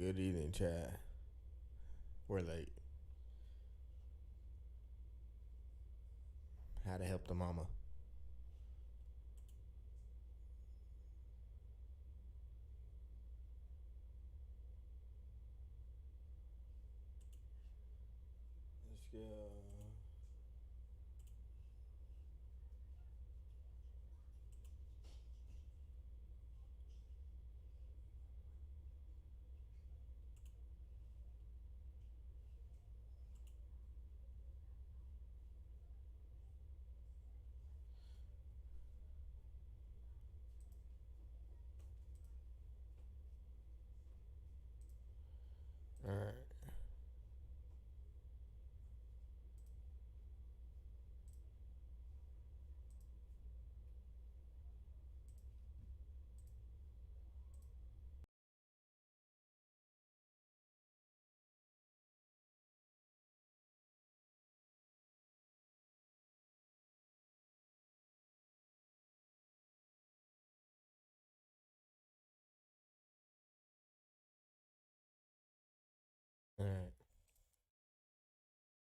Good evening, Chad. We're late. How to help the mama. Let's go. All right. All right.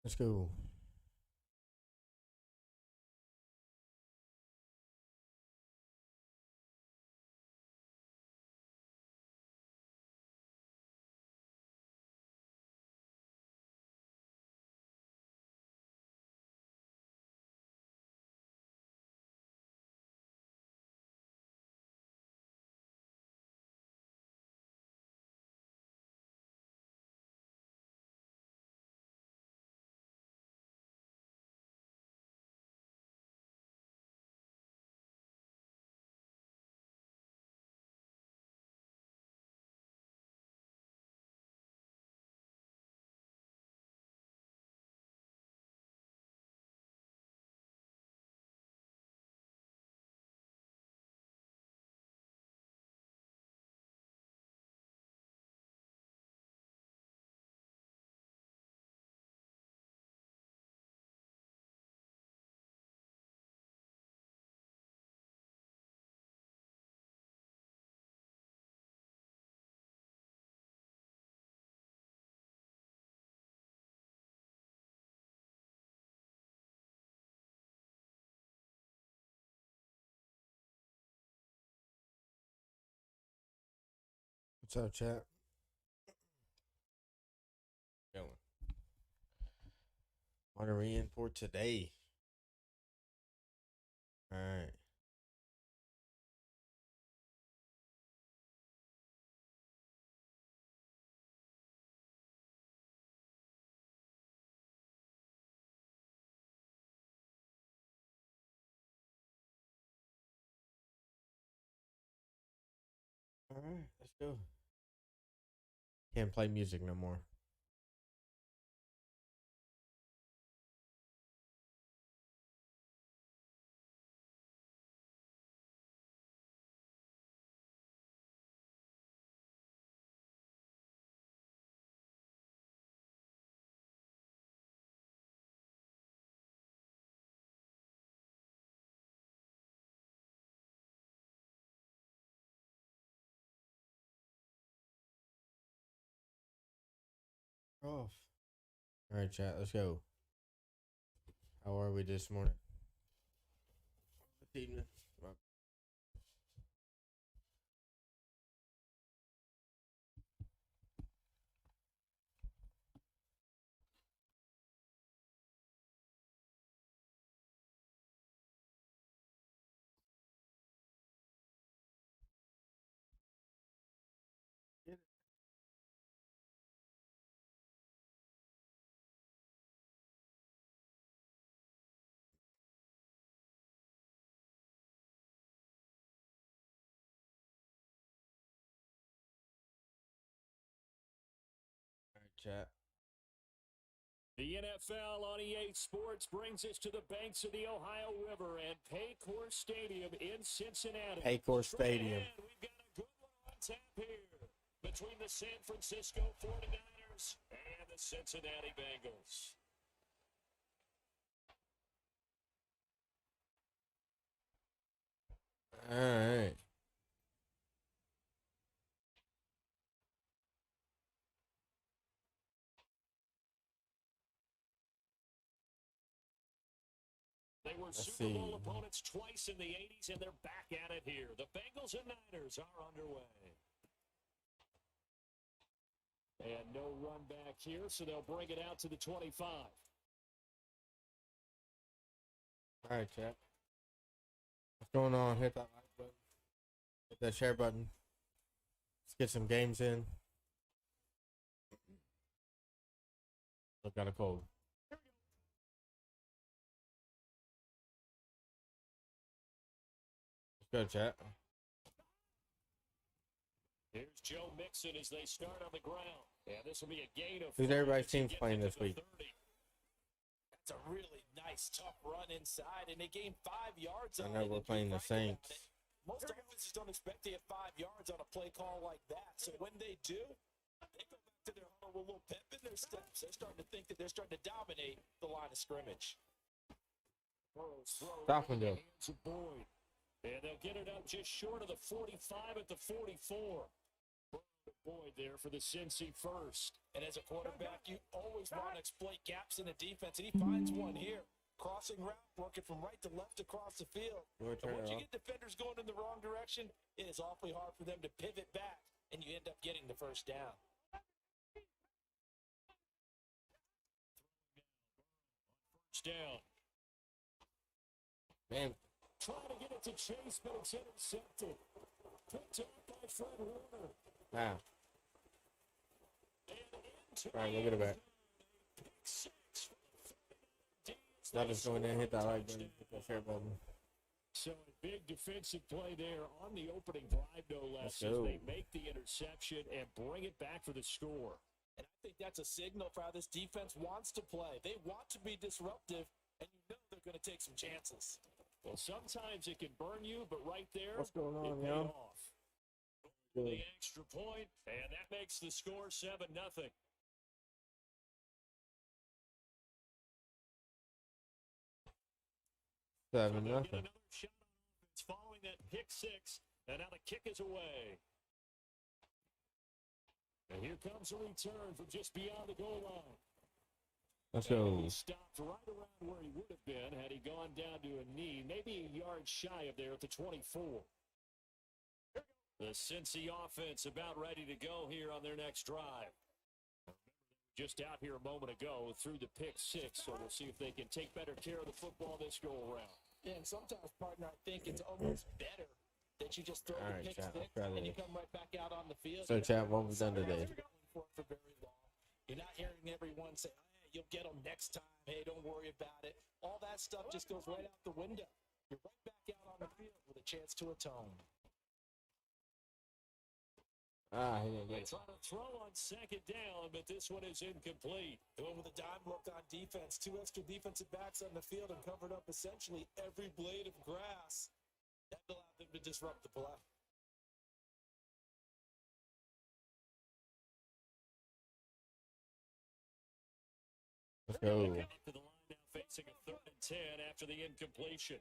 Let's go. What's up, chat? Going. What are we in for today? All right. All right. Let's go. Can't play music no more. Off. All right, chat. Let's go. How are we this morning? This evening. All right, chat. The NFL on EA Sports brings us to the banks of the Ohio River and Paycor Stadium in Cincinnati. Paycor Stadium. We've got a good one on tap here between the San Francisco 49ers and the Cincinnati Bengals. All right. They were Let's Super Bowl see. opponents twice in the 80s, and they're back at it here. The Bengals and Niners are underway. And no run back here, so they'll bring it out to the 25. All right, chat. What's going on? Hit that like button. Hit that share button. Let's get some games in. Look, got a cold. Let's go, chat. Here's Joe Mixon as they start on the ground. Yeah, this will be a gain of Who's 5 everybody's as he teams gets playing into this the week? 30. That's a really nice, tough run inside, and they gained 5 yards I on know it. we're And playing you're the right about Saints. it. Most offenses don't expect to get 5 yards on a play call like that. So when they do, they go back to their huddle with a little pep in their steps. They're starting to think that they're starting to dominate the line of scrimmage. Stop him, though. Hands of Boyd. And they'll get it up just short of the 45 at the 44. Boyd there for the Cincy first. And as a quarterback, you always want to exploit gaps in the defense, and he finds one here. Crossing route, working from right to left across the field. Your But turn, once you Rob. get defenders going in the wrong direction, it is awfully hard for them to pivot back, and you end up getting the first down. First down. Man, Trying to get it to Chase, but it's intercepted. Picked up by Fred Warner. wow. And into All right, look at it back. pick six. Y'all just go in there and hit that like button. Hit that share button. So a big defensive play there on the opening drive, no less, Let's as go. they make the interception and bring it back for the score. And I think that's a signal for how this defense wants to play. They want to be disruptive, and you know they're going to take some chances. Well, sometimes it can burn you, but right there, What's going on, it paid y'all? off. Good. The extra point, and that makes the score 7-0. 7-0. Get another shot on offense following that pick six, and now the kick is away. And here comes a return from just beyond the goal line. Let's And go. he stopped right around where he would have been had he gone down to a knee, maybe a yard shy of there at the 24. The Cincy offense about ready to go here on their next drive. Just out here a moment ago through the pick six, so we'll see if they can take better care of the football this go-around. Yeah, and sometimes, partner, I think it's almost better that you just throw All the right, pick chat, six let's try and you this. come right back out on the field. So, chat, what we've done today. For very long. You're not hearing everyone say, hey, you'll get them next time. Hey, don't worry about it. All that stuff just goes right out the window. You're right back out on the field with a chance to atone. Ah, he didn't They get it. try to throw on second down, but this one is incomplete. Going with a dime look on defense. 2 extra defensive backs on the field and covered up essentially every blade of grass. That allowed them to disrupt the play. Let's go. They come up to the line now facing a 3rd and 10 after the incompletion.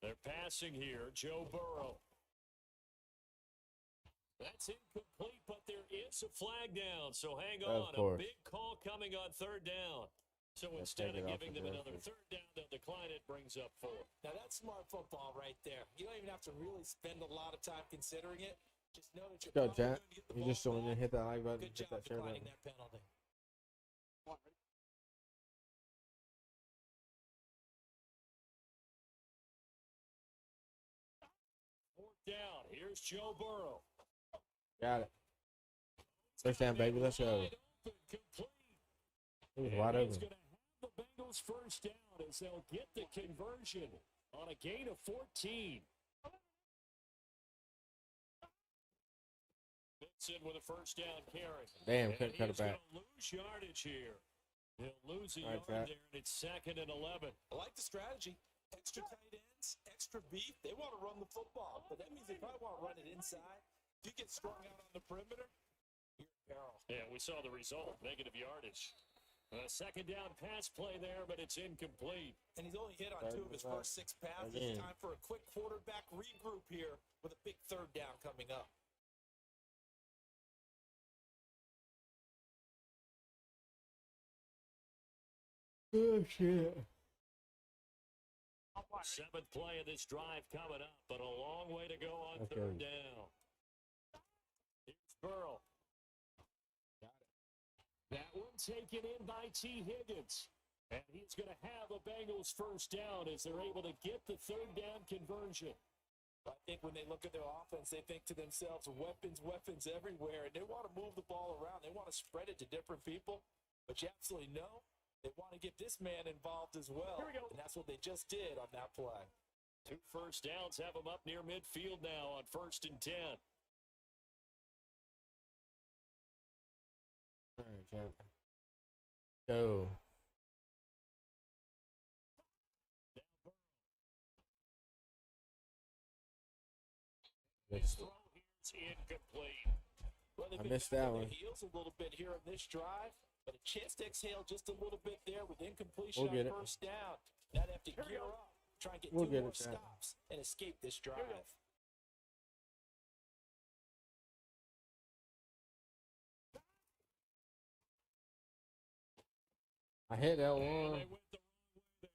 They're passing here, Joe Burrow. That's incomplete, but there is a flag down, so hang on. Of course. A big call coming on 3rd down. So Let's instead take of it off giving the them another jersey. 3rd down, they'll decline it, brings up 4. Now, that's smart football right there. You don't even have to really spend a lot of time considering it. Just know that you're Go, probably chat. going to get the You ball just go in there and back. hit that like button. Good Hit job that share declining button. that penalty. 4th down. Here's Joe Burrow. Got it. First down, baby. Let's go. Wide open, complete. It was And wide he's open. going to have the Bengals first down as they'll get the conversion on a gain of 14. Benson with a first down carry. Damn, And couldn't cut it he's back. going to lose yardage here. He'll lose a All right, yard Pat. there, and it's 2nd and 11. I like the strategy. Extra tight ends, extra beef. They want to run the football, but that means they probably want to run it inside. If you get strung out on the perimeter, you're in peril. Yeah, we saw the result, negative yardage. A 2nd down pass play there, but it's incomplete. And he's only hit on 2 of his first 6 passes. Again. Time for a quick quarterback regroup here with a big 3rd down coming up. Oh, shit. Seventh play of this drive coming up, but a long way to go on third down. Here's Burrow. Got it. That one taken in by T. Higgins. And he's going to have a Bengals first down as they're able to get the third down conversion. I think when they look at their offense, they think to themselves, weapons, weapons everywhere, and they want to move the ball around. They want to spread it to different people, but you absolutely know they want to get this man involved as well, Here we go. And that's what they just did on that play. 2 first downs have them up near midfield now on 1st and 10. All right, champ. Go. His throw here's incomplete. Well, they've I been missed back that on their one. heels a little bit here on this drive, but a chance to exhale just a little bit there with incompletion We'll get on it. first down. Now they have to gear up, try and get We'll 2 get more it, Chad. stops and escape this drive. I hit that And one. they went the wrong way there.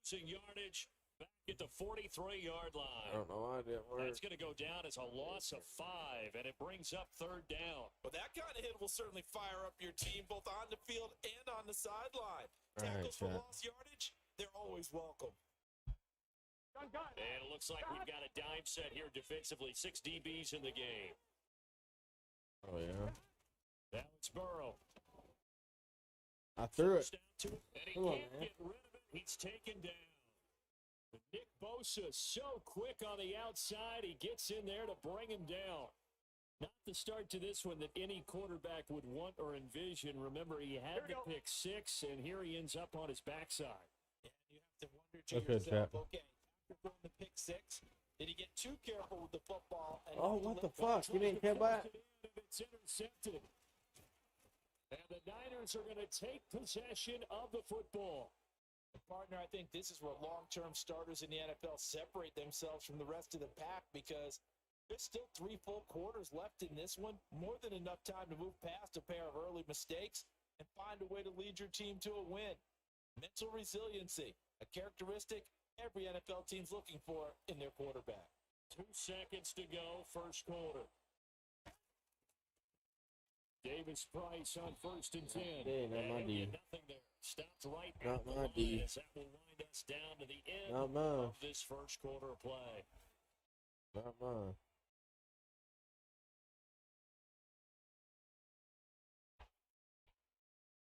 Losing yardage back at the 43-yard I line. don't know why it didn't work. That's going to go down as a loss of 5, and it brings up third down. But that kind of hit will certainly fire up your team both on the field and on the sideline. All right, Tackles for Chad. lost yardage, they're always welcome. And it looks like we've got a dime set here defensively. 6 DBs in the game. Oh, yeah. Now it's Burrow. I threw it. First down to him, and he Come on, can't man. get rid of it. He's taken down. Nick Bosa so quick on the outside. He gets in there to bring him down. Not the start to this one that any quarterback would want or envision. Remember, he had the pick 6, and here he ends up on his backside. And you have to wonder to That's good, yourself, Chad. okay, after throwing the pick 6, did he get too careful with the football? And Oh, what the fuck? You didn't come back? It's intercepted. And the Niners are going to take possession of the football. And partner, I think this is where long-term starters in the NFL separate themselves from the rest of the pack because there's still 3 full quarters left in this one. More than enough time to move past a pair of early mistakes and find a way to lead your team to a win. Mental resiliency, a characteristic every NFL team's looking for in their quarterback. 2 seconds to go, first quarter. Davis Price on 1st and 10. Hey, not my And D. nothing there. Stopped right Not at the my line D. as that will wind us down to the end Not mine. of this first quarter of play. Not mine.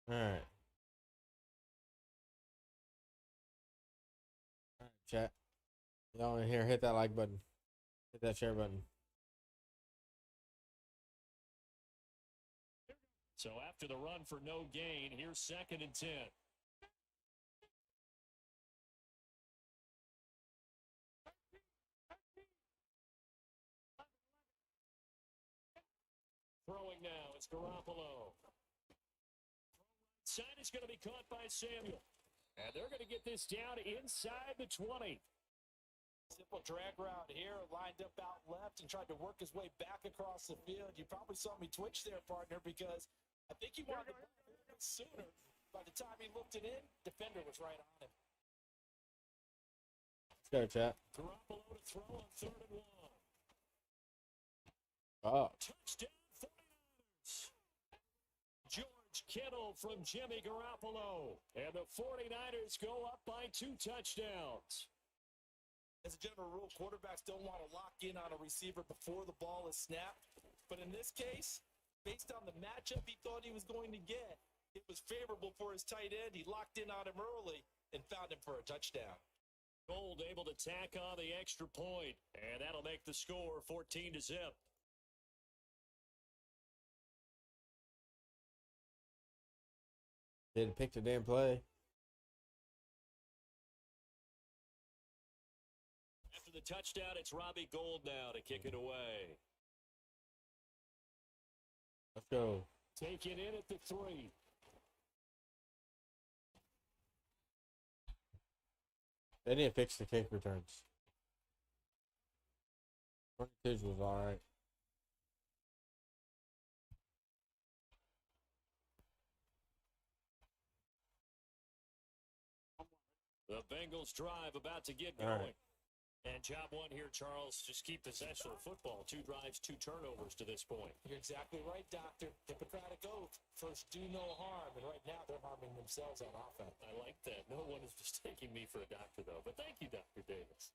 All right. All right, chat. Y'all in here, hit that like button. Hit that share button. So after the run for no gain, here's 2nd and 10. Throwing now, it's Garoppolo. Side is going to be caught by Samuel. And they're going to get this down inside the 20. Simple drag route here, lined up out left and tried to work his way back across the field. You probably saw me twitch there, partner, because I think he wanted to go sooner. By the time he looked it in, defender was right on him. Let's go, chat. Garoppolo to throw on 3rd and 1. Oh. Touchdown 49ers. George Kittle from Jimmy Garoppolo. And the 49ers go up by 2 touchdowns. As a general rule, quarterbacks don't want to lock in on a receiver before the ball is snapped. But in this case, based on the matchup he thought he was going to get, it was favorable for his tight end. He locked in on him early and found him for a touchdown. Gold able to tack on the extra point, and that'll make the score 14-0. Didn't pick the damn play. After the touchdown, it's Robbie Gould now to kick it away. Let's go. Take it in at the 3. They didn't fix the kick returns. 22 was all right. The Bengals drive about to get All going. right. And job one here, Charles, just keep possession of football. 2 drives, 2 turnovers to this point. You're exactly right, Doctor. Hippocratic oath. First, do no harm. And right now, they're harming themselves on offense. I like that. No one is mistaking me for a doctor, though. But thank you, Dr. Davis.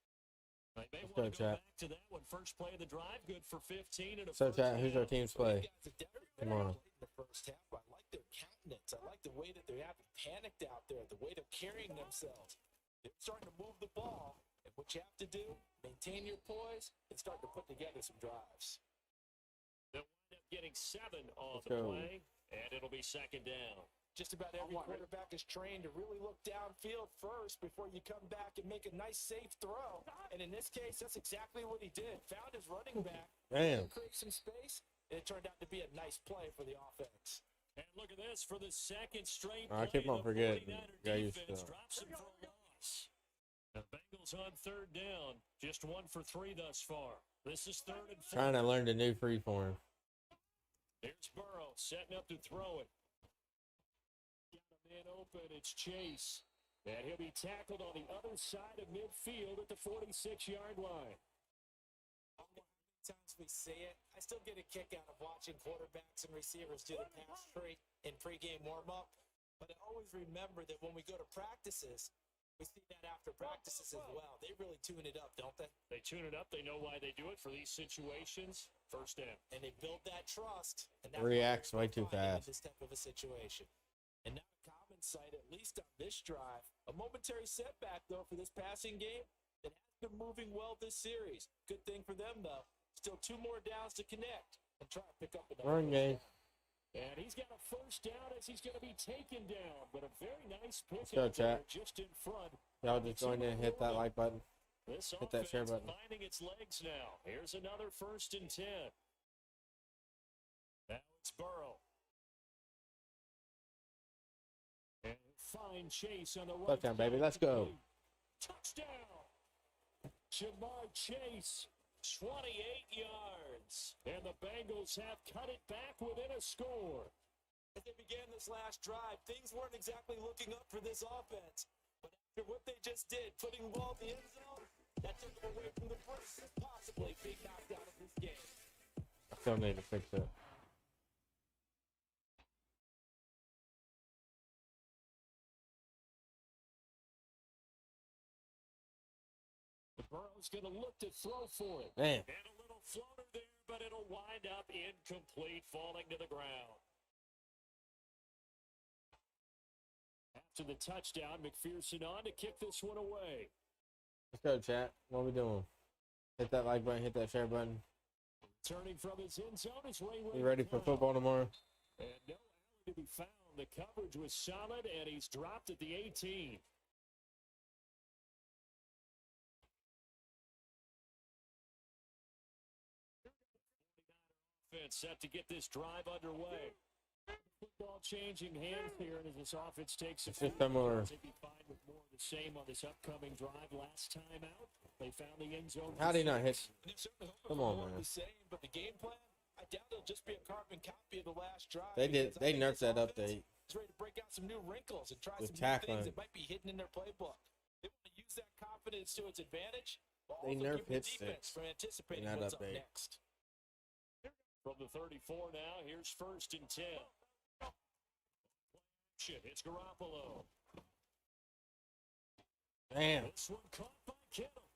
I may Let's want to go, go chat. back to that one. First play of the drive, good for 15 and a So, first chat, who's our down. team's play? Come Tomorrow. In the first half, I like their countenance. I like the way that they haven't panicked out there, the way they're carrying themselves. They're starting to move the ball. And what you have to do, maintain your poise and start to put together some drives. They'll wind up getting 7 on Let's the go. play, and it'll be second down. Just about every quarterback is trained to really look downfield first before you come back and make a nice, safe throw. And in this case, that's exactly what he did. Found his running back, Damn. create some space, and it turned out to be a nice play for the offense. And look at this for the second straight I play. keep on the forgetting. 49er Got used defense to it. drops him for a loss. The Bengals on third down. Just 1 for 3 thus far. This is 3rd and 4. Trying to learn the new free form. Here's Burrow setting up to throw it. Got a man open. It's Chase. And he'll be tackled on the other side of midfield at the 46-yard line. Times we see it, I still get a kick out of watching quarterbacks and receivers do the pass tree in pregame warm-up. But I always remember that when we go to practices, we see that after practices as well. They really tune it up, don't they? They tune it up. They know why they do it for these situations. First down. And they build that trust. And that's Reacts what way too they're finding in fast. this type of a situation. And now a common sight, at least on this drive. A momentary setback, though, for this passing game. It has been moving well this series. Good thing for them, though. Still 2 more downs to connect and try to pick up another Run game. down. And he's got a first down as he's going to be taken down. But a very nice pick go, up there chat. just in front. Y'all just join in and hit that like button. This Hit that share offense button. finding its legs now. Here's another 1st and 10. Now it's Burrow. And fine chase on the right. Touchdown, baby. side. Let's go. Touchdown. Jamar Chase, 28 yards. And the Bengals have cut it back within a score. As they began this last drive, things weren't exactly looking up for this offense. But after what they just did, putting the ball in the end zone, that took them away from the first, possibly being knocked out of this game. Still need to fix it. Burrow's going to look to throw for it. Man. And a little floater there, but it'll wind up incomplete, falling to the ground. After the touchdown, McPherson on to kick this one away. Let's go, chat. What we doing? Hit that like button. Hit that share button. Turning from his end zone is Ray. You ready for football tomorrow? And no alley to be found. The coverage was solid, and he's dropped at the 18. Set to get this drive underway. Football changing hands here, and as this offense takes It's a just similar. they'd be fine with more of the same on this upcoming drive. Last time out, they found the end zone. How did he not hit? And they're certainly hoping Come for on, more of man. the same, but the game plan, I doubt it'll just be a carbon copy of the last drive. They did. because I They think nerfed this that offense update. is ready to break out some new wrinkles and try With some new tackling. things that might be hidden in their playbook. They want to use that confidence to its advantage, but They also nerfed keep the hit defense sticks from anticipating in that what's update. up next. From the 34 now, here's 1st and 10. It's Garoppolo. Damn. This one caught by Kittle.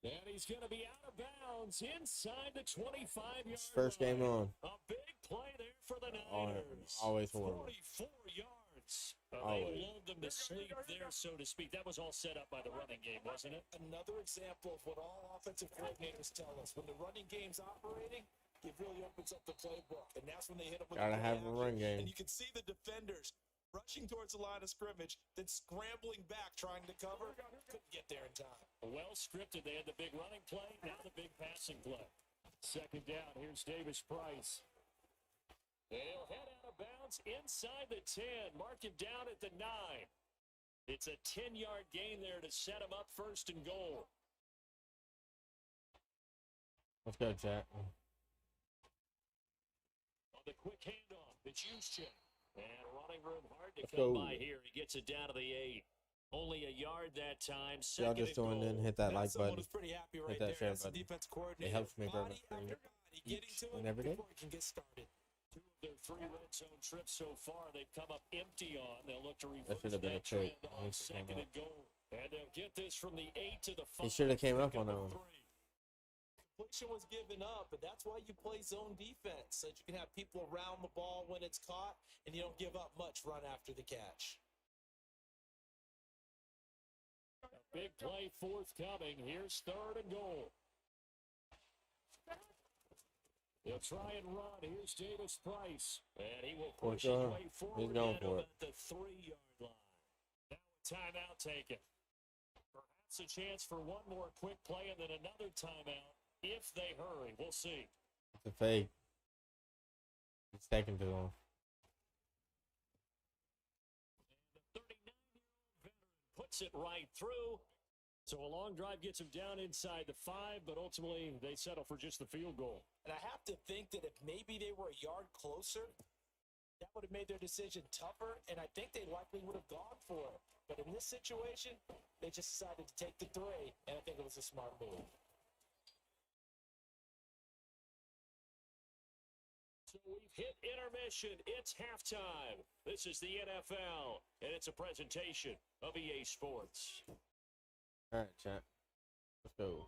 And he's going to be out of bounds inside the 25-yard First game line. on. A big play there for the Niners. Always horrible. 44 yards. They Always. lulled them to sleep there, so to speak. That was all set up by the running game, wasn't it? Another example of what all offensive coordinators tell us. When the running game's operating, it really opens up the playbook. And that's when they hit them with Gotta the have a play run action. game. And you can see the defenders rushing towards the line of scrimmage, then scrambling back trying to cover. Couldn't get there in time. Well scripted. They had the big running play, now the big passing play. Second down, here's Davis Price. They'll head out of bounds inside the 10. Mark him down at the 9. It's a 10-yard gain there to set him up 1st and goal. Let's go, chat. On the quick handoff, it's Juszczyk. And running room hard to Let's come go. by here. He gets it down to the 8. Only a yard that time. Y'all Second just and joined in, goal. hit that That's like someone button, who's pretty happy right hit that there. share That's the button. defense It coordinator. helps me burn Body up after free body getting each to and it every day. before he can get started. Two of their 3 red zone trips so far, they've come up empty on. They'll look to That reverse should have been a that trick. trend on second and goal. And they'll get this from the 8 to the 5. He should have came up Pick on that a one. 3. Completion was given up, but that's why you play zone defense, so that you can have people around the ball when it's caught, and you don't give up much run after the catch. A big play forthcoming. Here's 3rd and goal. They'll try and run. Here's Davis Price. And he will push his way forward. He's going for it. At the 3-yard line. Now a timeout taken. Perhaps a chance for one more quick play and then another timeout if they hurry. We'll see. It's a fake. It's taking too long. And the 39-year-old veteran puts it right through. So a long drive gets him down inside the 5, but ultimately they settle for just the field goal. And I have to think that if maybe they were a yard closer, that would have made their decision tougher, and I think they likely would have gone for it. But in this situation, they just decided to take the 3, and I think it was a smart move. So we've hit intermission. It's halftime. This is the NFL, and it's a presentation of EA Sports. All right, chat. Let's go.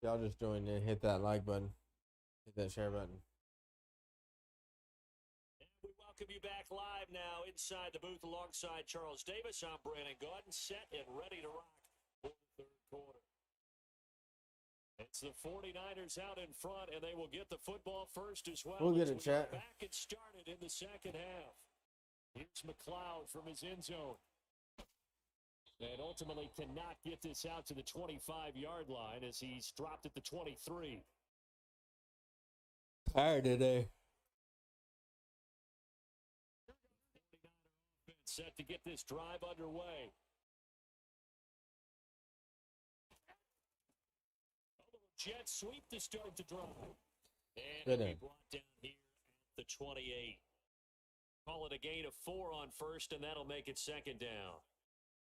Y'all just joined in, hit that like button, hit that share button. And we welcome you back live now inside the booth alongside Charles Davis. I'm Brandon Gordon, set and ready to rock for the 3rd quarter. It's the 49ers out in front, and they will get the football first as well. We'll get it, As we chat. are back and started in the 2nd half. Here's McLeod from his end zone. And ultimately cannot get this out to the 25-yard line as he's dropped at the 23. Tired today. Set to get this drive underway. A little jet sweep to start the drive. And Good it'll be end. brought down here at the 28. Call it a gain of 4 on first, and that'll make it 2nd down.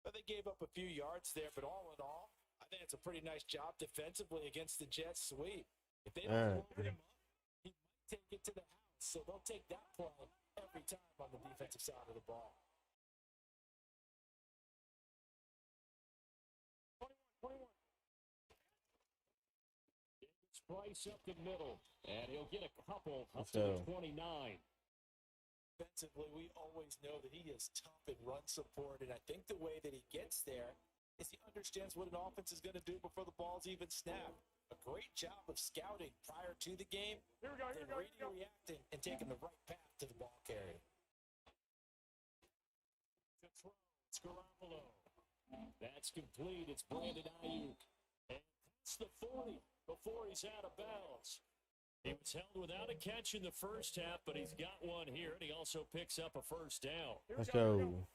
But they gave up a few yards there, but all in all, I think it's a pretty nice job defensively against the Jets sweep. If they don't load him up, he might take it to the house. So they'll take that play every time on the defensive side of the ball. 21. Price up the middle, and he'll get a couple up to the 29. Defensively, we always know that he is tough in run support, and I think the way that he gets there is he understands what an offense is going to do before the ball's even snapped. A great job of scouting prior to the game, then reading, reacting, and taking the right path to the ball carrier. To throw, it's Garoppolo. That's complete. It's Brandon Ayuk. And that's the 40 before he's out of bounds. He was held without a catch in the first half, but he's got one here, and he also picks up a first down. Let's go.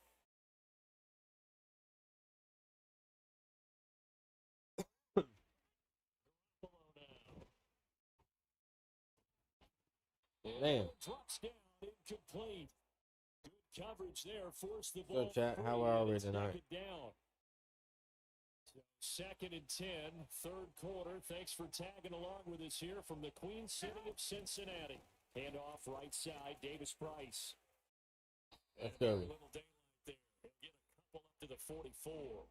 Man. Drops down, incomplete. Good coverage there, forced the ball. So, chat, how are we tonight? Down. So 2nd and 10, 3rd quarter. Thanks for tagging along with us here from the Queen City of Cincinnati. Hand off right side, Davis Price. Let's go. A little daylight there. He'll get a couple up to the 44.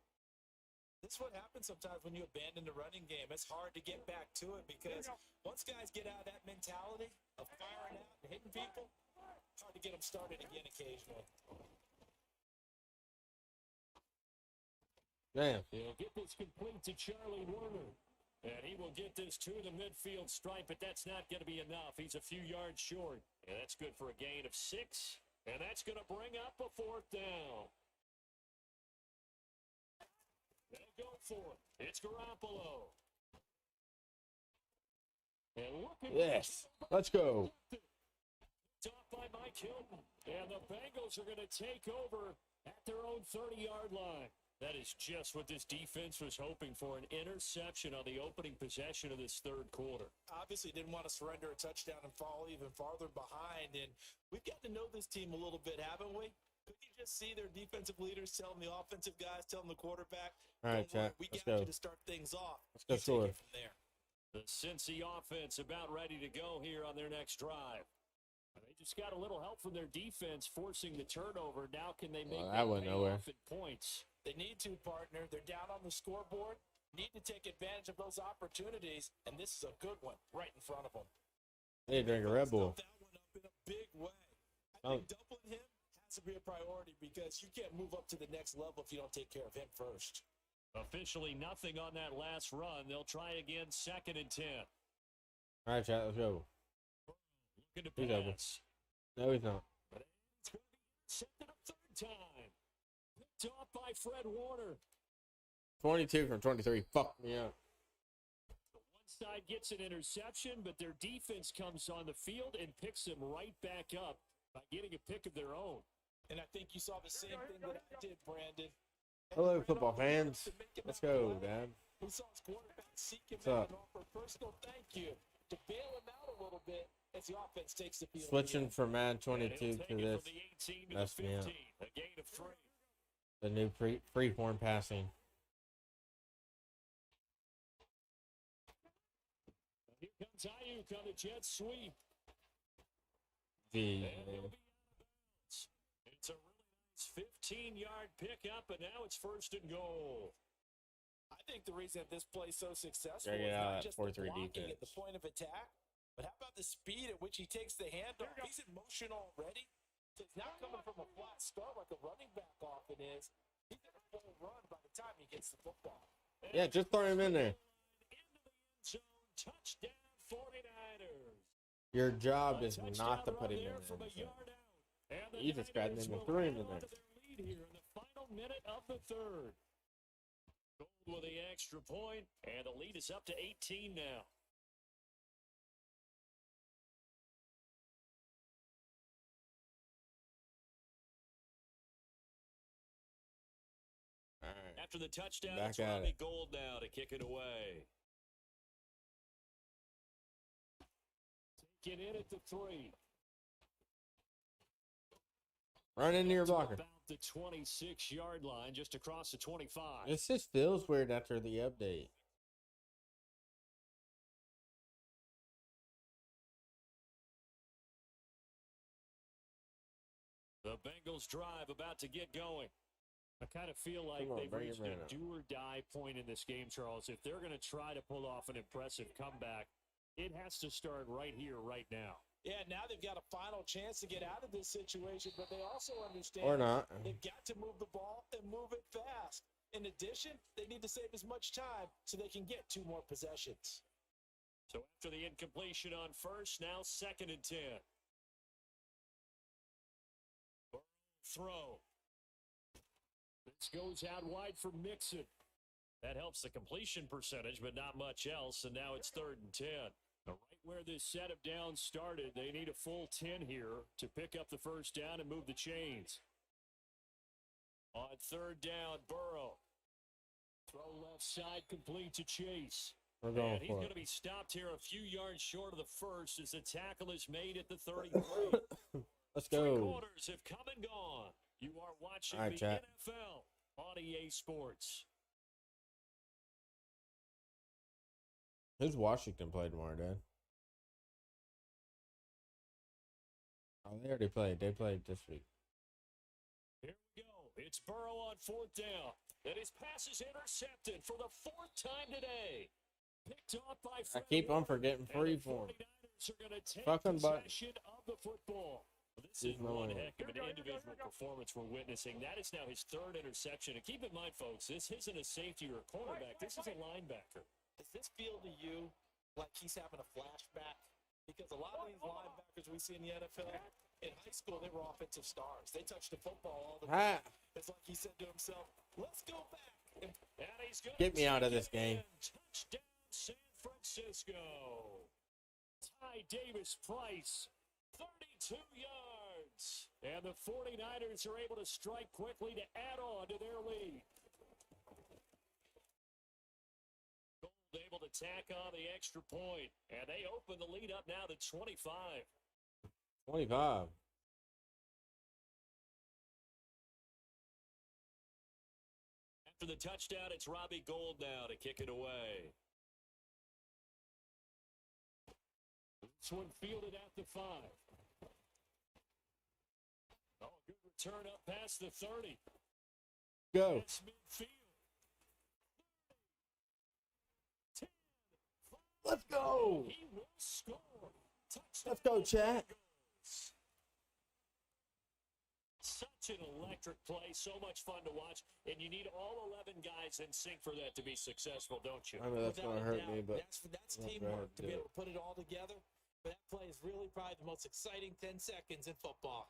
This is what happens sometimes when you abandon the running game. It's hard to get back to it because once guys get out of that mentality of firing out and hitting people, it's hard to get them started again occasionally. Damn. He'll get this complete to Charlie Warner. And he will get this to the midfield stripe, but that's not going to be enough. He's a few yards short. And that's good for a gain of 6. And that's going to bring up a 4th down. They'll go for it. It's Garoppolo. And look at Yes. Let's go. Top by Mike Hilton. And the Bengals are going to take over at their own 30-yard line. That is just what this defense was hoping for, an interception on the opening possession of this third quarter. Obviously didn't want to surrender a touchdown and fall even farther behind. And we've got to know this team a little bit, haven't we? Could you just see their defensive leaders telling the offensive guys, telling the quarterback, all right, chat. We Let's got go. you to start things off. Let's go score. Take it from there. The Cincy offense about ready to go here on their next drive. They just got a little help from their defense forcing the turnover. Now can they make that went nowhere. off at points? They need to, partner. They're down on the scoreboard. Need to take advantage of those opportunities, and this is a good one right in front of them. They drink a Red Bull. That one up in a big way. I think doubling him has to be a priority because you can't move up to the next level if you don't take care of him first. Officially nothing on that last run. They'll try again, 2nd and 10. All right, chat. Let's go. Looking to He's open. pass. No, he's not. But it's going to be intercepted a third time. Picked off by Fred Warner. 22 from 23. Fuck me up. The one side gets an interception, but their defense comes on the field and picks them right back up by getting a pick of their own. And I think you saw the same thing that I did, Brandon. Hello, football fans. Let's go, Dad. We saw his quarterback seek him What's up? out and offer a personal thank you to bail him out a little bit as the offense takes the field. Switching from Madden 22 to From this. the 18 to Messed the me up. 15. A gain of 3. The new free-form passing. Here comes Ayuk on the jet sweep. The And he'll be out of bounds. It's a really nice 15-yard pickup, and now it's 1st and goal. I think the reason that this play is so successful Check it is out, not just 4-3 the blocking defense. at the point of attack, but how about the speed at which he takes the handoff? He's in motion already. So he's not coming from a flat start like a running back often is. He's got a full run by the time he gets the football. yeah, just throw him in there. Into the end zone. Touchdown, 49ers. Your job is A not to touchdown put him run in there from a there. yard out. And the You just grabbed him Niners and will threw him in hang there. on to their lead here in the final minute of the third. Gold with the extra point, and the lead is up to 18 now. All right. After the touchdown, Back it's at Robbie it. Gould now to kick it away. Take it in at the 3. Run into your To blocker. about the 26-yard line, just across the 25. This just feels weird after the update. The Bengals drive about to get going. I kind of feel like Come on, they've bring reached your a man up. do-or-die point in this game, Charles. If they're going to try to pull off an impressive comeback, it has to start right here, right now. Yeah, now they've got a final chance to get out of this situation, but they also understand Or not. they've got to move the ball and move it fast. In addition, they need to save as much time so they can get 2 more possessions. So after the incompletion on first, now 2nd and 10. Throw. This goes out wide for Mixon. That helps the completion percentage, but not much else, and now it's 3rd and 10. Right where this set of downs started, they need a full 10 here to pick up the first down and move the chains. On 3rd down, Burrow. Throw left side, complete to Chase. We're going And he's for going it. to be stopped here a few yards short of the first as the tackle is made at the 33. Let's 3 go. quarters have come and gone. You are watching All right, the chat. NFL on EA Sports. Who's Washington play tomorrow, Dad? Oh, they already played. They played this week. Here we go. It's Burrow on 4th down. And his pass is intercepted for the 4th time today. Picked off by I Fred keep on Warner. forgetting And free the form. 49ers are going to take Fucking button. possession of the football. This Here's is my one line. heck of an individual performance we're witnessing. That is now his 3rd interception. And keep in mind, folks, this isn't a safety or a cornerback. This is a linebacker. Does this feel to you like he's having a flashback? Because a lot of these linebackers we see in the NFL, in high school, they were offensive stars. They touched the football all the time. It's like he said to himself, let's go back. And he's going Get me out of this game. Touchdown, San Francisco. Ty Davis Price, 32 yards. And the 49ers are able to strike quickly to add on to their lead. Gold able to tack on the extra point, and they open the lead up now to 25. 25. After the touchdown, it's Robbie Gould now to kick it away. This one fielded at the 5. Oh, good return up past the 30. Go. That's midfield. 10, 5. Let's go. He will score. Touchdown. Let's go, chat. Such an electric play, so much fun to watch, and you need all 11 guys in sync for that to be successful, don't you? I mean, that's going to hurt me, but that's teamwork to be able to put it all together. But that play is really probably the most exciting 10 seconds in football.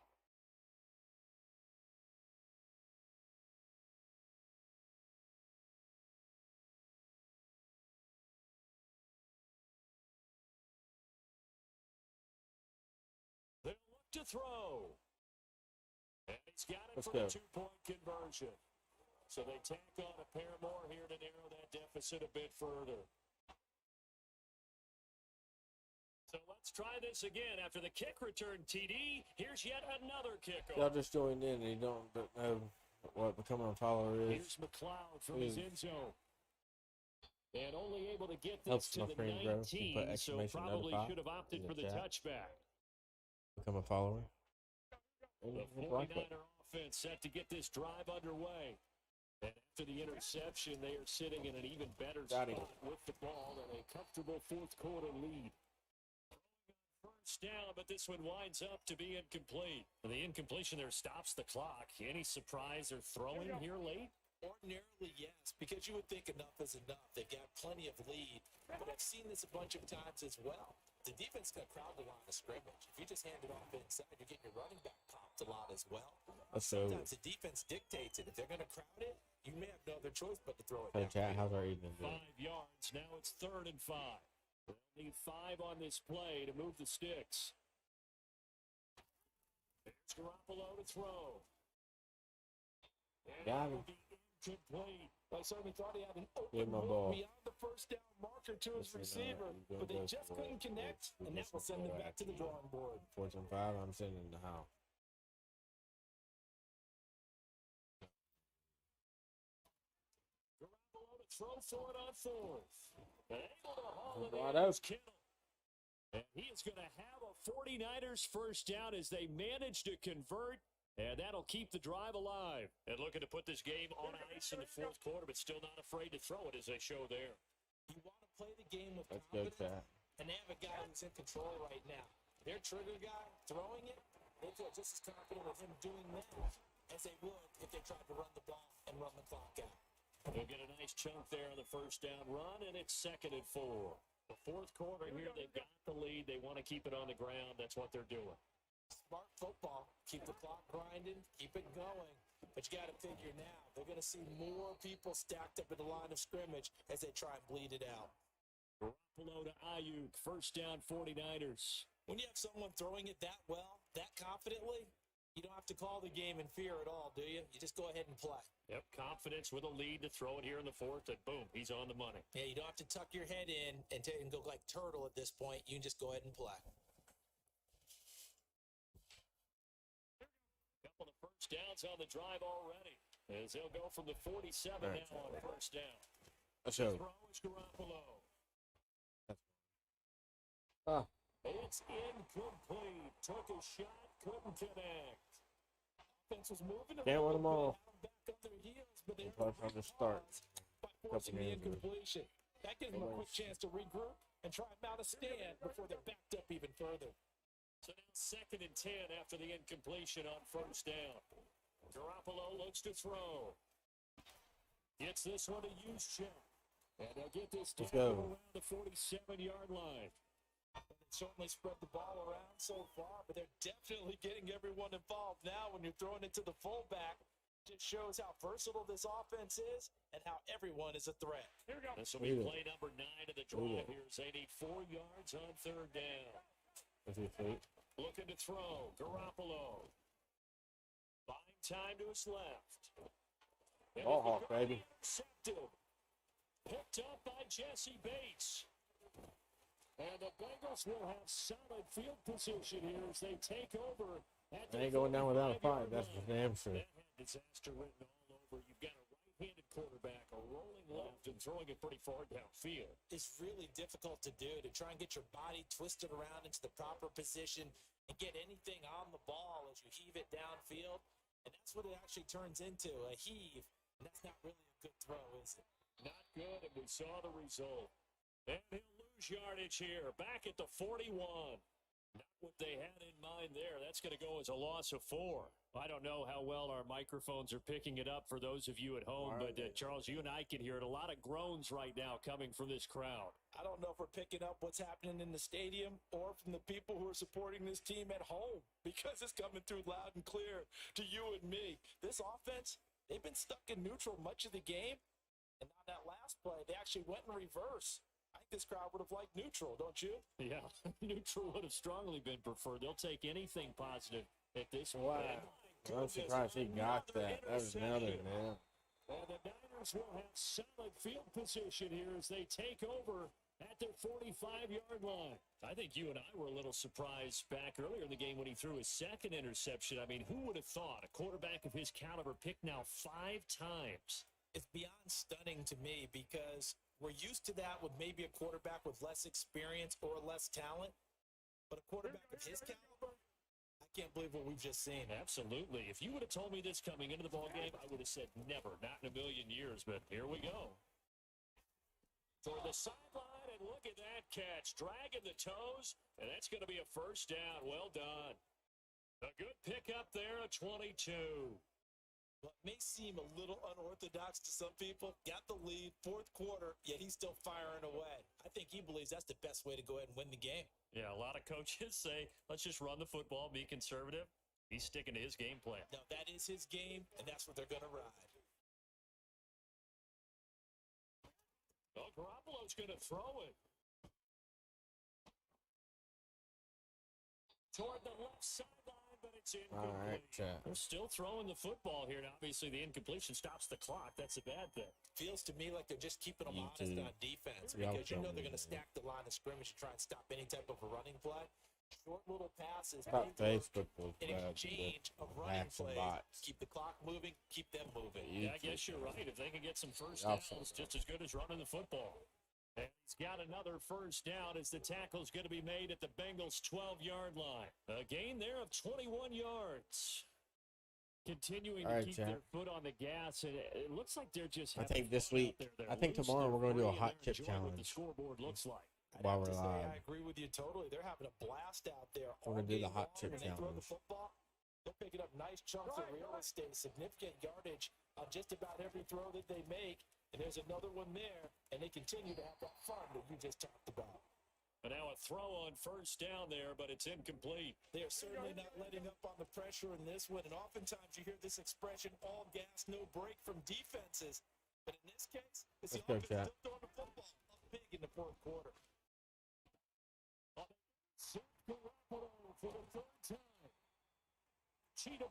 They'll look to throw. And he's got it Let's for go. the 2-point conversion. So they tack on a pair more here to narrow that deficit a bit further. So let's try this again. After the kick return TD, here's yet another kickoff. y'all just joined in and you don't know what becoming a follower is. Here's McLeod from his end zone. And only able to get this Helps to my the friends, bro. You put 19, so exclamation probably notify should have opted in for the the chat. touchback. Become a follower. And The hit like 49er offense set to get this drive underway. And after the interception, they are sitting in an even better Got him. spot with the ball and a comfortable fourth quarter lead. First down, but this one winds up to be incomplete. And the incompletion there stops the clock. Any surprise or throwing here late? Ordinarily, yes, because you would think enough is enough. They've got plenty of lead, but I've seen this a bunch of times as well. The defense can crowd the line of scrimmage. If you just hand it off inside, you're getting your running back popped a lot as well. So, Sometimes the defense dictates it. If they're going to crowd it, you may have no other choice but to throw it hey, down. chat, how's our evening 5 doing? yards. Now it's 3rd and 5. They'll need 5 on this play to move the sticks. There's Garoppolo to throw. And Got it him. will be incomplete. I certainly thought he had an Give open him a look ball. beyond the first down marker to his Listen, receiver, you go but they go just for couldn't it. connect, We and that will send them back to the drawing board. 4th and 5, I'm sending in the house. Garoppolo to throw for it on 4th. And able to haul it Right in out. is Kittle. And he is going to have a 49ers first down as they manage to convert. And that'll keep the drive alive. And looking to put this game on ice in the 4th quarter, but still not afraid to throw it as they show there. You want to play the game with Let's go, confidence, chat. and they have a guy who's in control right now. Their trigger guy throwing it, they feel just as confident with him doing that as they would if they tried to run the ball and run the clock out. They'll get a nice chunk there on the first down run, and it's 2nd and 4. The 4th quarter here, they've got the lead. They want to keep it on the ground. That's what they're doing. Smart football. Keep the clock grinding. Keep it going. But you got to figure now, they're going to see more people stacked up at the line of scrimmage as they try and bleed it out. Garoppolo to Ayuk. First down, 49ers. When you have someone throwing it that well, that confidently, you don't have to call the game in fear at all, do you? You just go ahead and play. Yep, confidence with a lead to throw it here in the 4th, and boom, he's on the money. Yeah, you don't have to tuck your head in and go like turtle at this point. You can just go ahead and play. Couple of first downs on the drive already, as they'll go from the 47 now on first down. So, Throw is Garoppolo. ah, It's incomplete. Took a shot, couldn't connect. Offense was moving. Can't win them all. Back on their heels, but they Plus, I'll just start. by forcing the games ago. incompletion. That gives them a quick chance to regroup and try and mount a stand before they're backed up even further. So now 2nd and 10 after the incompletion on first down. Garoppolo looks to throw. Gets this one to Juszczyk. And they'll get this down Let's go. around the 47-yard line. They certainly spread the ball around so far, but they're definitely getting everyone involved now when you're throwing it to the fullback. Just shows how versatile this offense is and how everyone is a threat. Here we go. This will be play number 9 of the drive here as they need 4 yards on 3rd down. is he asleep? Looking to throw. Garoppolo. time to his left. And Ball if he hawk, goes baby. intercepted. Picked up by Jesse Bates. And the Bengals will have solid field position here as they take over. They ain't going down without a fight. That's for damn sure. That had disaster written all over. You've got a right-handed quarterback, a rolling left, and throwing it pretty far downfield. It's really difficult to do, to try and get your body twisted around into the proper position and get anything on the ball as you heave it downfield. And that's what it actually turns into, a heave. And that's not really a good throw, is it? Not good, and we saw the result. And he'll lose yardage here, back at the 41. Not what they had in mind there. That's going to go as a loss of 4. I don't know how well our microphones are picking it up for those of you at home, but Charles, you and I can hear it. A lot of groans right now coming from this crowd. I don't know if we're picking up what's happening in the stadium or from the people who are supporting this team at home, because it's coming through loud and clear to you and me. This offense, they've been stuck in neutral much of the game, and on that last play, they actually went in reverse. I think this crowd would have liked neutral, don't you? Yeah, neutral would have strongly been preferred. They'll take anything positive at this Wow. point. I'm surprised he got that. That was another, man. And the Niners will have solid field position here as they take over at their 45-yard line. I think you and I were a little surprised back earlier in the game when he threw his second interception. I mean, who would have thought a quarterback of his caliber picked now 5 times? It's beyond stunning to me, because we're used to that with maybe a quarterback with less experience or less talent. But a quarterback of his caliber, I can't believe what we've just seen. Absolutely. If you would have told me this coming into the ballgame, I would have said never, not in a million years. But here we go. For the sideline, and look at that catch. Dragging the toes, and that's going to be a first down. Well done. A good pickup there, a 22. What may seem a little unorthodox to some people, got the lead, 4th quarter, yet he's still firing away. I think he believes that's the best way to go ahead and win the game. Yeah, a lot of coaches say, let's just run the football, be conservative. He's sticking to his game plan. No, that is his game, and that's what they're going to ride. Well, Garoppolo's going to throw it. Toward the left sideline, but it's incomplete. All right, chat. They're still throwing the football here. Now, obviously, the incompletion stops the clock. That's a bad thing. Feels to me like they're just keeping them honest on defense, Yeah, because you know I'm they're going to stack the line of scrimmage to try and stop any type of a running play. Short little passes, Thought they Facebook was in bad. exchange of running Hacks and plays. bots. Keep the clock moving, keep them moving. Yeah, I guess you're right. If they can get some first Yeah, downs, just as good as running the football. And he's got another first down as the tackle's going to be made at the Bengals' 12-yard line. A gain there of 21 yards. Continuing to keep their foot on the gas, and it looks like they're just. I think this week, I think tomorrow we're going to do a hot chip challenge. What the scoreboard looks like. While we're I live. agree with you totally. They're having a blast out there. We're going to do the hot chip chip When they throw the challenge. football, they're picking up nice chunks of real estate, significant yardage on just about every throw that they make. And there's another one there, and they continue to have that fun that you just talked about. But now a throw on first down there, but it's incomplete. They are certainly not letting up on the pressure in this one, and oftentimes you hear this expression, all gas, no break from defenses. But in this case, it's the offense still throwing the football up big in the 4th quarter. For the 3rd time. Cheetah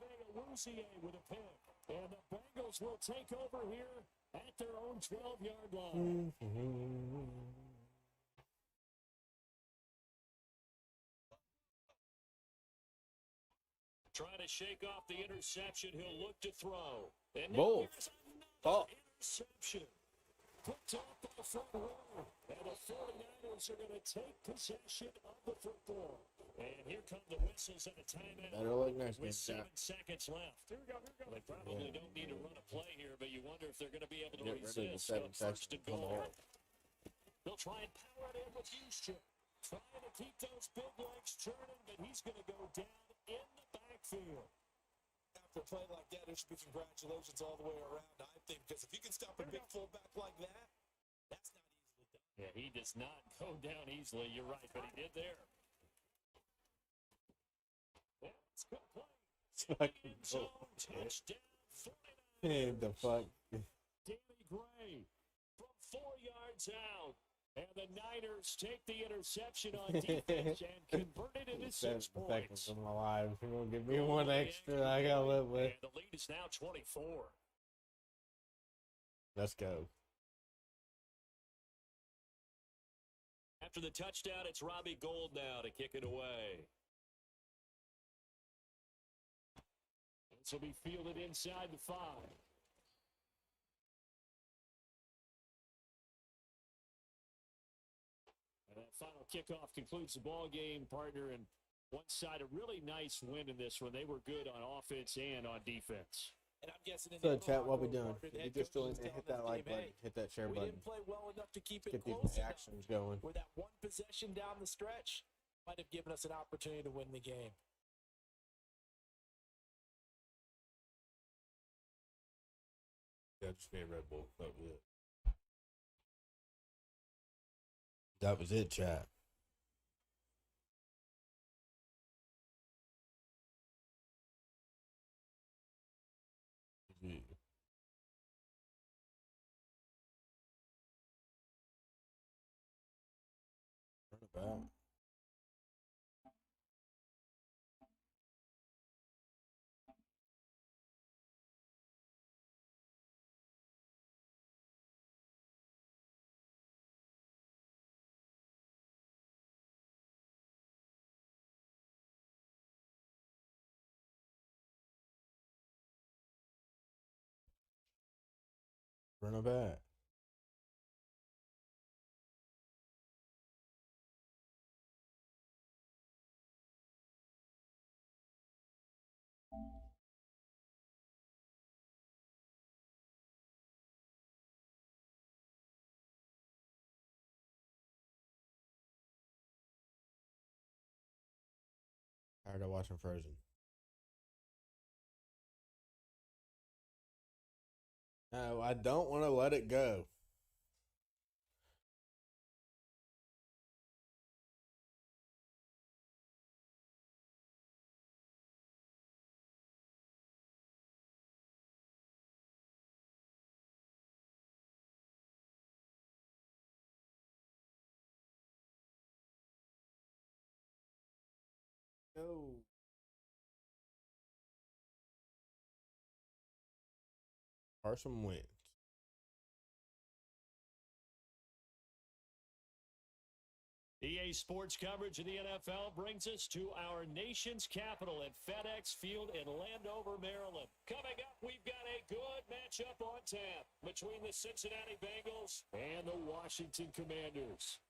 with a pick. And the Bengals will take over here at their own 12-yard line. Trying to shake off the interception. He'll look to throw. And now here's another interception. Picked up by the front row. And the 49ers are going to take possession of the football. And here come the whistles and a timeout. Better look nice, with 7 seconds left. Here we go. They probably don't need to run a play here, but you wonder if they're going to be able to resist on 1st and goal. They'll try and power it in with Houston. Trying to keep those big legs turning, but he's going to go down in the backfield. After a play like that, there should be congratulations all the way around, I think, because if you can stop a big fullback like that, that's not easily done. Yeah, he does not go down easily. You're right, but he did there. That's good play. Touchdown, 49ers. The fuck? Danny Gray from 4 yards out. And the Niners take the interception on defense and convert it into 6 points. Of my life. You're going to give me one extra I got to live with. And the lead is now 24. Let's go. After the touchdown, it's Robbie Gould now to kick it away. This will be fielded inside the 5. And that final kickoff concludes the ball game, partner. And one side, a really nice win in this one. They were good on offense and on defense. And I'm guessing in So, the chat, what we doing? If If you're still in there, hit that like button, hit that share we button. didn't play well enough to keep it Get these close enough, reactions going. where that one possession down the stretch might have given us an opportunity to win the game. Yeah, just made Red Bull. That was it. That was it, chat. Yeah. Run it back. Run it back. Tired of watching Frozen. No, I don't want to let it go. Go. Carson Wentz. EA Sports coverage of the NFL brings us to our nation's capital at FedEx Field in Landover, Maryland. Coming up, we've got a good matchup on tap between the Cincinnati Bengals and the Washington Commanders.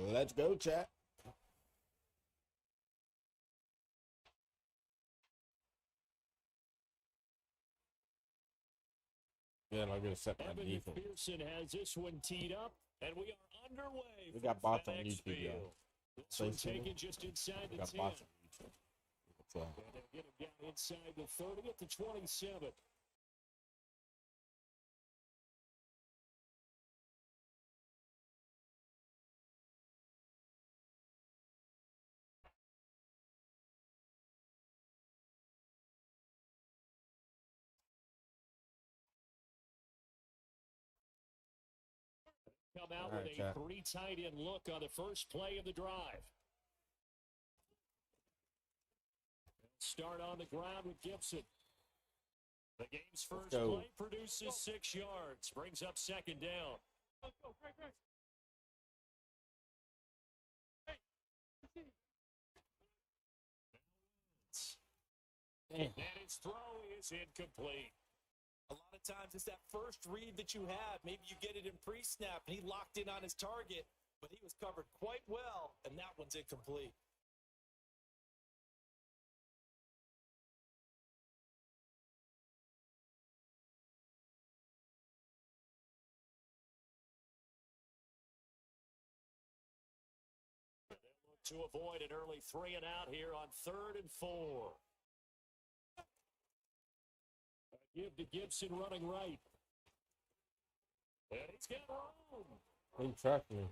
Let's go, chat. Yeah, I'm gonna set my Evan defense. McPherson has this one teed up, and we are underway. We got bots on FedEx YouTube, y'all. Field. This one taken just inside We the got 10. bots on YouTube. So, And they'll get him down inside the 30 at the 27. Come out with a 3 tight end look on the first play of the drive. Start on the ground with Gibson. The game's first play produces 6 yards, brings up second down. And his throw is incomplete. A lot of times it's that first read that you have. Maybe you get it in pre-snap, and he locked in on his target, but he was covered quite well, and that one's incomplete. To avoid an early 3 and out here on 3rd and 4. Give to Gibson running right. And he's got room. he tracked me.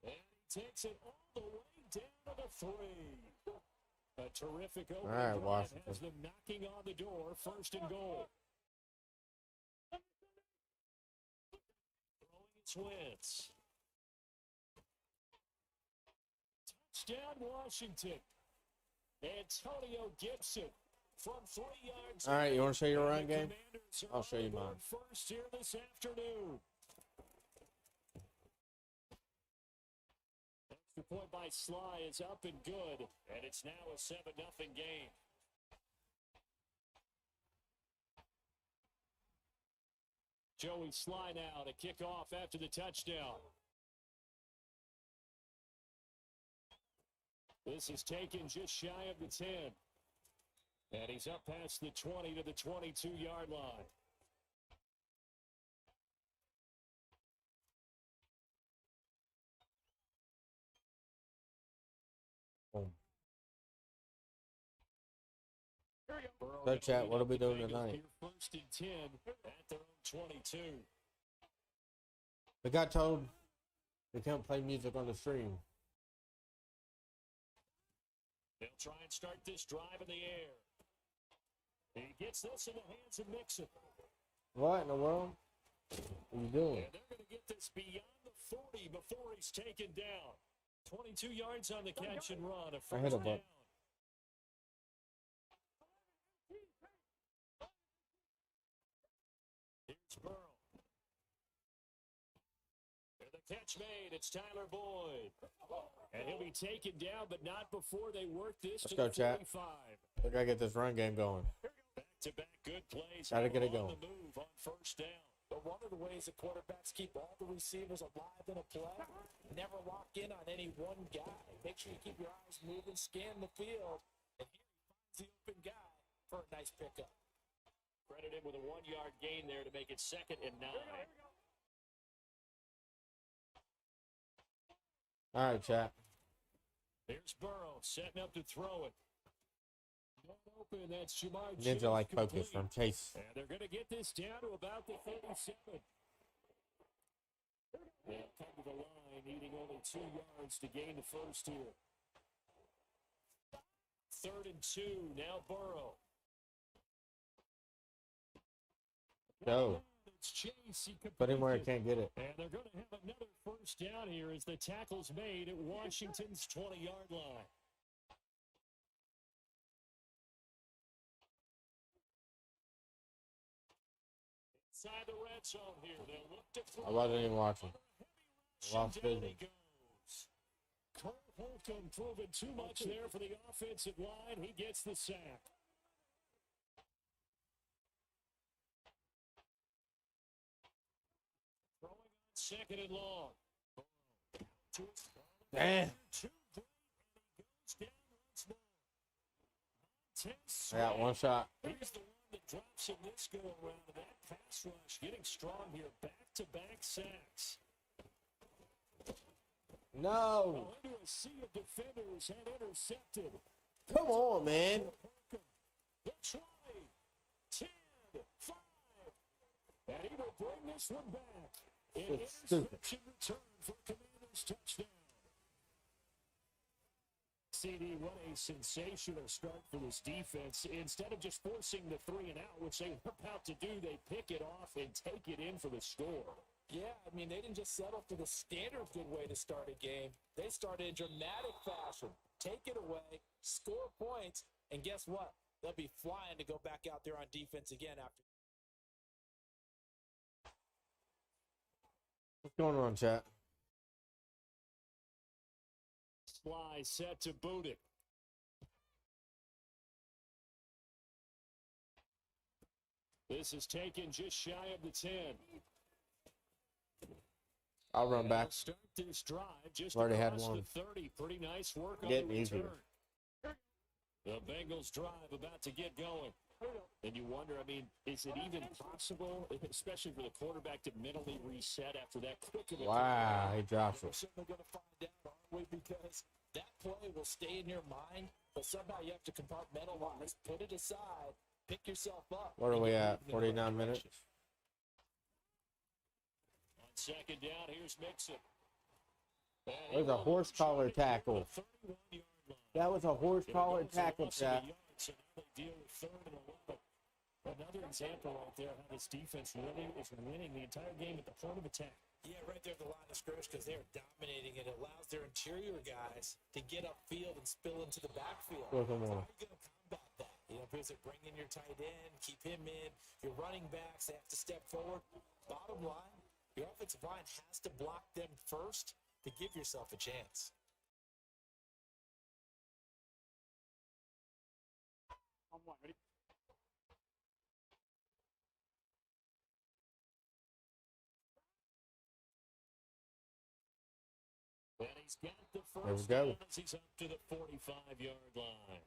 And he takes it all the way down to the 3. A terrific All opening right, drive Washington. has them knocking on the door, 1st and goal. Throwing its Wentz. Touchdown, Washington. Antonio Gibson from 3 yards. All right, you want to show your run game? Commanders are I'll show you on board mine. first here this afternoon. Extra point by Sly is up and good, and it's now a 7-0 game. Joey Sly now to kick off after the touchdown. This is taken just shy of the 10. And he's up past the 20 to the 22-yard line. Boom. Burrow So, chat, what are we doing Bengals tonight? here 1st and 10 at their own 22. We got told we can't play music on the stream. They'll try and start this drive in the air. He gets this in the hands of Mixon. What in the world are you doing? And they're going to get this beyond the 40 before he's taken down. 22 yards on the catch and run. A I hit a first butt. down. Here's Burrow. And the catch made. It's Tyler Boyd. And he'll be taken down, but not before they work this Let's to go, the chat. 45. We gotta get this run game going. Back-to-back good plays. Gotta get it On going. the move on 1st down. But one of the ways that quarterbacks keep all the receivers alive in a play, never lock in on any one guy. Make sure you keep your eyes moving, scan the field, and here he finds the open guy for a nice pickup. Credit him with a 1-yard gain there to make it 2nd and 9. All right, chat. Here's Burrow setting up to throw it. Not open, that's Jamar Ninja Chase like focus complete. from Chase. And they're going to get this down to about the 37. They'll come to the line, needing only 2 yards to gain the first here. 3rd and 2, now Burrow. Go. It's Chase. He Put him where he completed. can't get it. And they're going to have another first down here as the tackle's made at Washington's 20-yard line. Inside the red zone here. They'll look to throw. I wasn't even watching. Lost Down vision. he goes. Cole Holcomb proving too much there for the offensive line. He gets the sack. Throwing on 2nd and long. Damn. I got one shot. He's the one that drops in this go around. That pass rush getting strong here. Back-to-back sacks. No. Into a sea of defenders and intercepted. Come on, man. The try. 10, 5. And he will bring this one back. An It's stupid. interception return for Commanders touchdown. CD, what a sensational start for this defense. Instead of just forcing the 3 and out, which they were about to do, they pick it off and take it in for the score. Yeah, I mean, they didn't just settle for the standard good way to start a game. They started in dramatic fashion. Take it away, score points, and guess what? They'll be flying to go back out there on defense again after. What's going on, chat? Sly set to boot it. This is taken just shy of the 10. I'll run And back. they'll start this drive just Already had across one. the 30. Pretty nice work on Getting the return. easier. The Bengals drive about to get going. And you wonder, I mean, is it even possible, especially for the quarterback, to mentally reset after that quick of a Wow, he drops We're it. certainly going to find out, aren't we? Because that play will stay in your mind, but somehow you have to compartmentalize, put it aside, pick yourself up. What are and we get at? moving in the right 49 minutes? direction. On 2nd down, here's Mixon. There's a horse collar tackle. 31-yard line. That was a horse collar It goes a tackle, loss of a chat. yard, so now they deal with 3rd and 11. Another example right there how this defense really is winning the entire game at the point of attack. Yeah, right there at the line of scrimmage because they're dominating. It allows their interior guys to get upfield and spill into the backfield. Fourth So and how one. are you going to combat that? You know, because bring in your tight end, keep him in. Your running backs, they have to step forward. Bottom line, your offensive line has to block them first to give yourself a chance. And he's got the There we first go. down as he's up to the 45-yard line.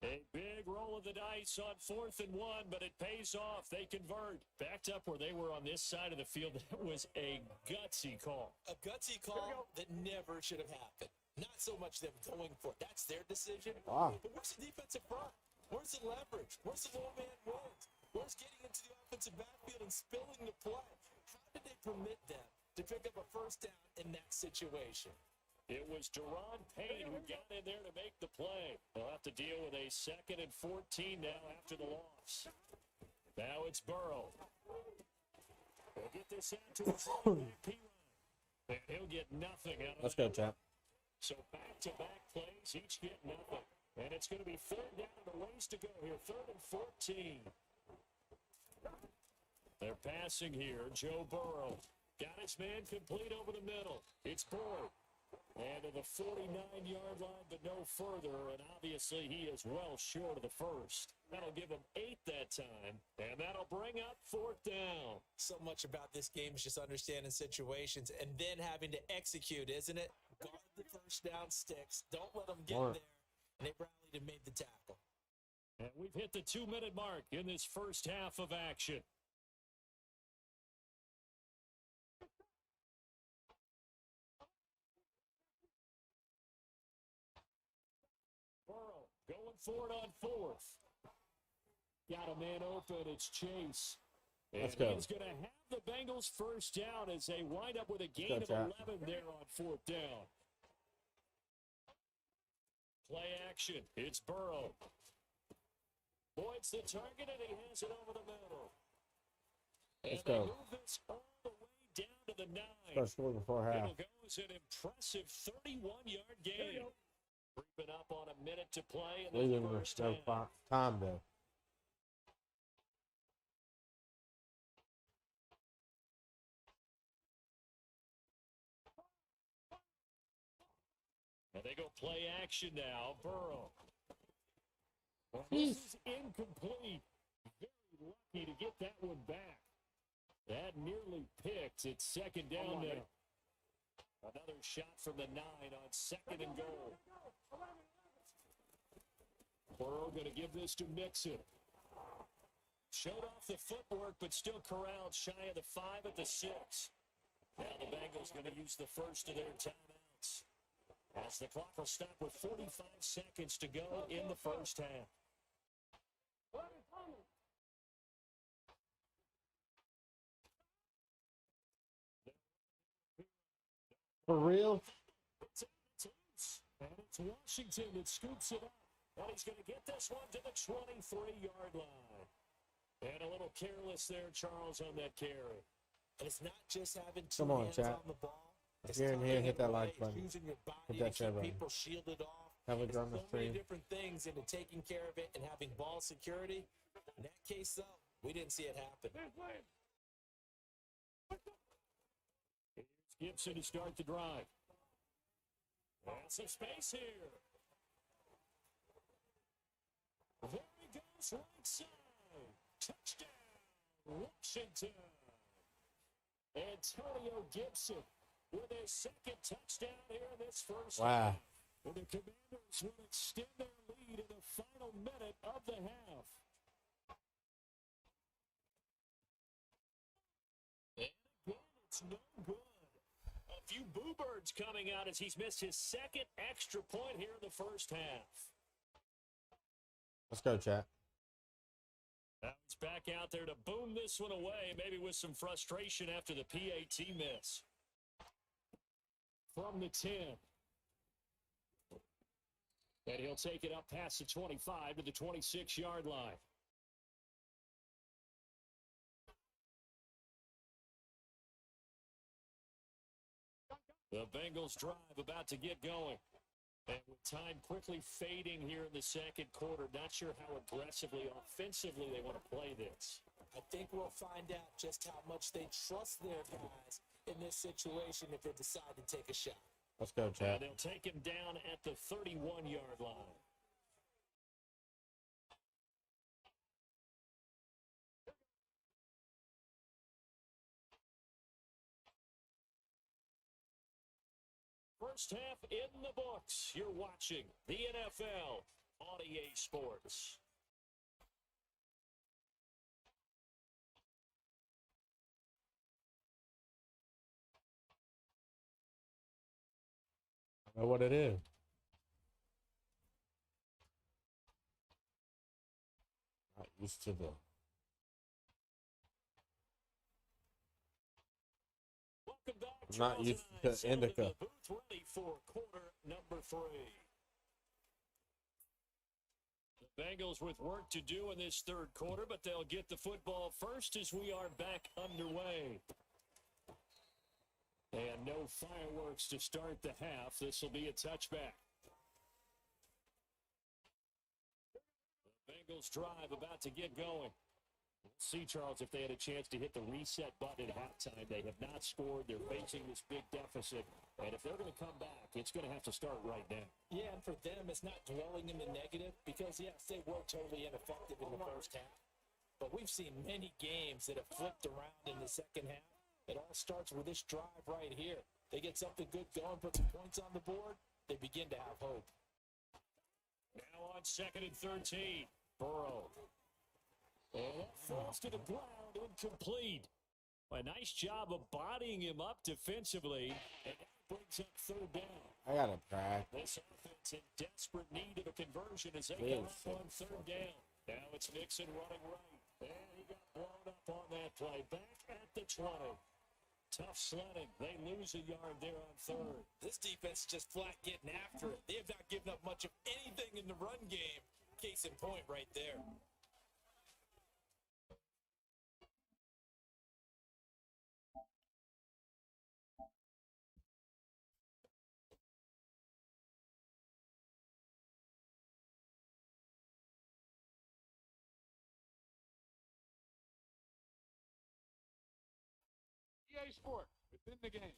A big roll of the dice on 4th and 1, but it pays off. They convert. Backed up where they were on this side of the field. That was a gutsy call. A gutsy call that never should have happened. Not so much them going for it. That's their decision. Wow. But where's the defensive front? Where's the leverage? Where's the low man wins? Where's getting into the offensive backfield and spilling the play? How did they permit them to pick up a first down in that situation? It was Deron Payne who got in there to make the play. They'll have to deal with a 2nd and 14 now after the loss. Now it's Burrow. They'll get this out to his P-Ryan. And he'll get nothing out of Let's that. go, chat. So back-to-back plays, each get nothing. And it's going to be 3rd down and a ways to go here. 3rd and 14. They're passing here. Joe Burrow got his man complete over the middle. It's Boyd. And to the 49-yard line, but no further. And obviously, he is well short of the first. That'll give him 8 that time. And that'll bring up 4th down. So much about this game is just understanding situations and then having to execute, isn't it? Guard the first down sticks. Don't let them get there. And they rallied and made the tackle. And we've hit the 2-minute mark in this first half of action. Burrow going for it on 4th. Got a man open. It's Chase. And Let's go. he's going to have the Bengals first down as they wind up with a gain of 11 there on 4th down. Play action. It's Burrow. Boyd's the target, and he has it over the middle. And Let's they go. move this all the way down to the 9. Let's score before half. It'll go as an impressive 31-yard gain. Creeping up on a minute to play in the Leaving first no half. time, though. And they go play action now. Burrow. Well, this is incomplete. Very lucky to get that one back. That nearly picked. It's 2nd down now. Another shot from the 9 on 2nd and goal. Burrow going to give this to Mixon. Showed off the footwork, but still corralled shy of the 5 at the 6. Now the Bengals going to use the first of their timeouts, as the clock will stop with 45 seconds to go in the first half. For real? It's loose. And it's Washington that scoops it up. And he's going to get this one to the 23-yard line. And a little careless there, Charles, on that carry. And it's not just having two Come on, hands chat. on the ball. If It's you're in here, timing hit that it like right, button. using your body Hit to that share keep button. people shielded off. Have it There's on the so many stream. different things into taking care of it and having ball security. In that case, though, we didn't see it happen. Here's Gibson to start the drive. That's some space here. There he goes, right side. Touchdown, Washington. Antonio Gibson with his 2nd touchdown here in this first Wow. half. And the Commanders will extend their lead in the final minute of the half. And again, it's no good. A few boo birds coming out as he's missed his 2nd extra point here in the first half. Let's go, chat. Now he's back out there to boom this one away, maybe with some frustration after the PAT miss. From the 10. And he'll take it up past the 25 to the 26-yard line. The Bengals drive about to get going. And with time quickly fading here in the second quarter, not sure how aggressively, offensively they want to play this. I think we'll find out just how much they trust their guys in this situation if they decide to take a shot. Let's go, Chad. And they'll take him down at the 31-yard line. First half in the books. You're watching the NFL on EA Sports. I know what it is. Not used to the. Welcome back, I'm not used to Charles and I. indica. The booth ready for quarter number 3. The Bengals with work to do in this third quarter, but they'll get the football first as we are back underway. And no fireworks to start the half. This will be a touchback. The Bengals drive about to get going. We'll see, Charles, if they had a chance to hit the reset button at halftime. They have not scored. They're facing this big deficit. And if they're going to come back, it's going to have to start right now. Yeah, and for them, it's not dwelling in the negative because, yes, they were totally ineffective in the first half. But we've seen many games that have flipped around in the second half. It all starts with this drive right here. They get something good going, put some points on the board, they begin to have hope. Now on 2nd and 13, Burrow. And that falls to the ground, incomplete. A nice job of bodying him up defensively, and that brings up 3rd down. I got a crack. This offense in desperate need of a conversion as they come up on 3rd down. Now it's Mixon running right. And he got blown up on that play. Back at the 20. Tough sledding. They lose a yard there on 3rd. This defense just flat getting after it. They have not given up much of anything in the run game. Case in point right there. EA Sport, within the game.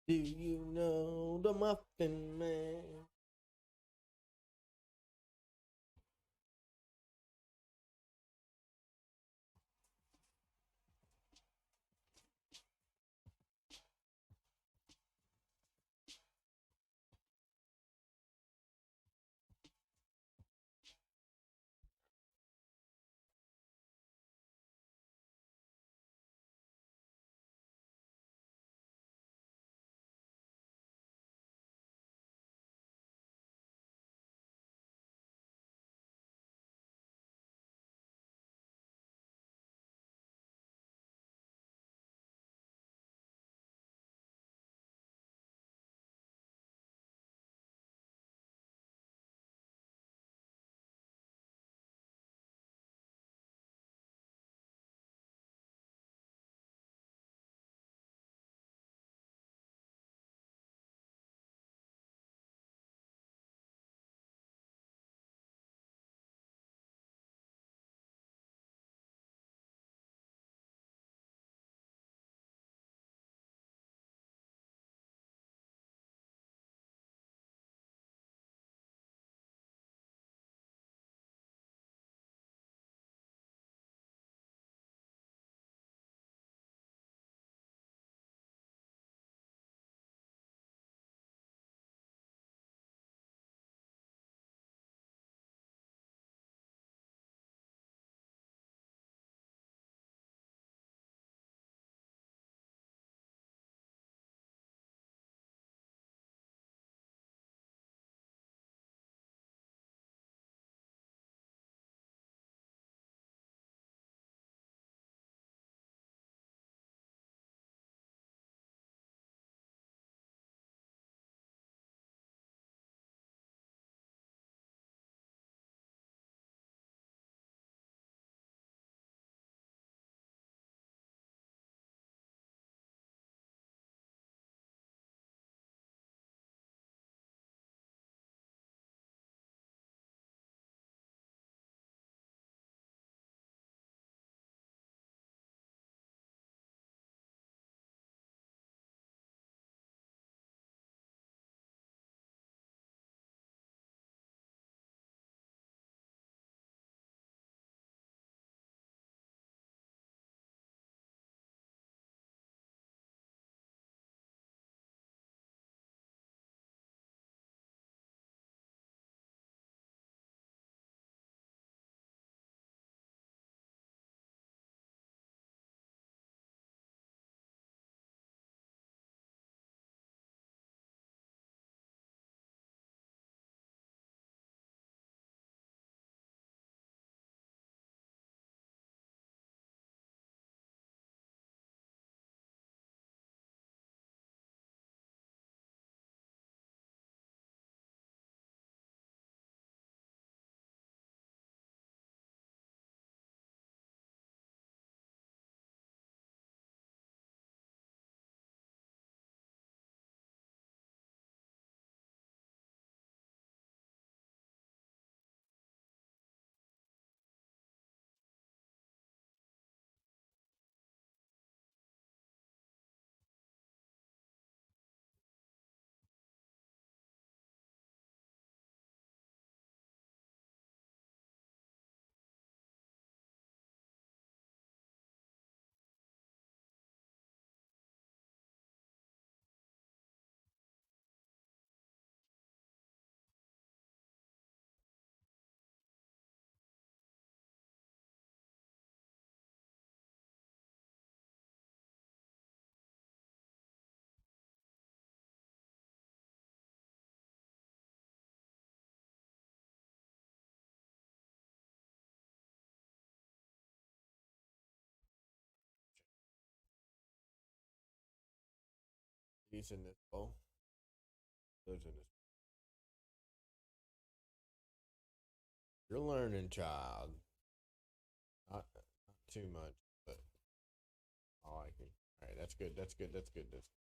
Do you know the Muffin Man? He's in this bowl. Lives in this. You're learning, child. Not too much, but I like it. All right, that's good. That's good. That's good. That's good.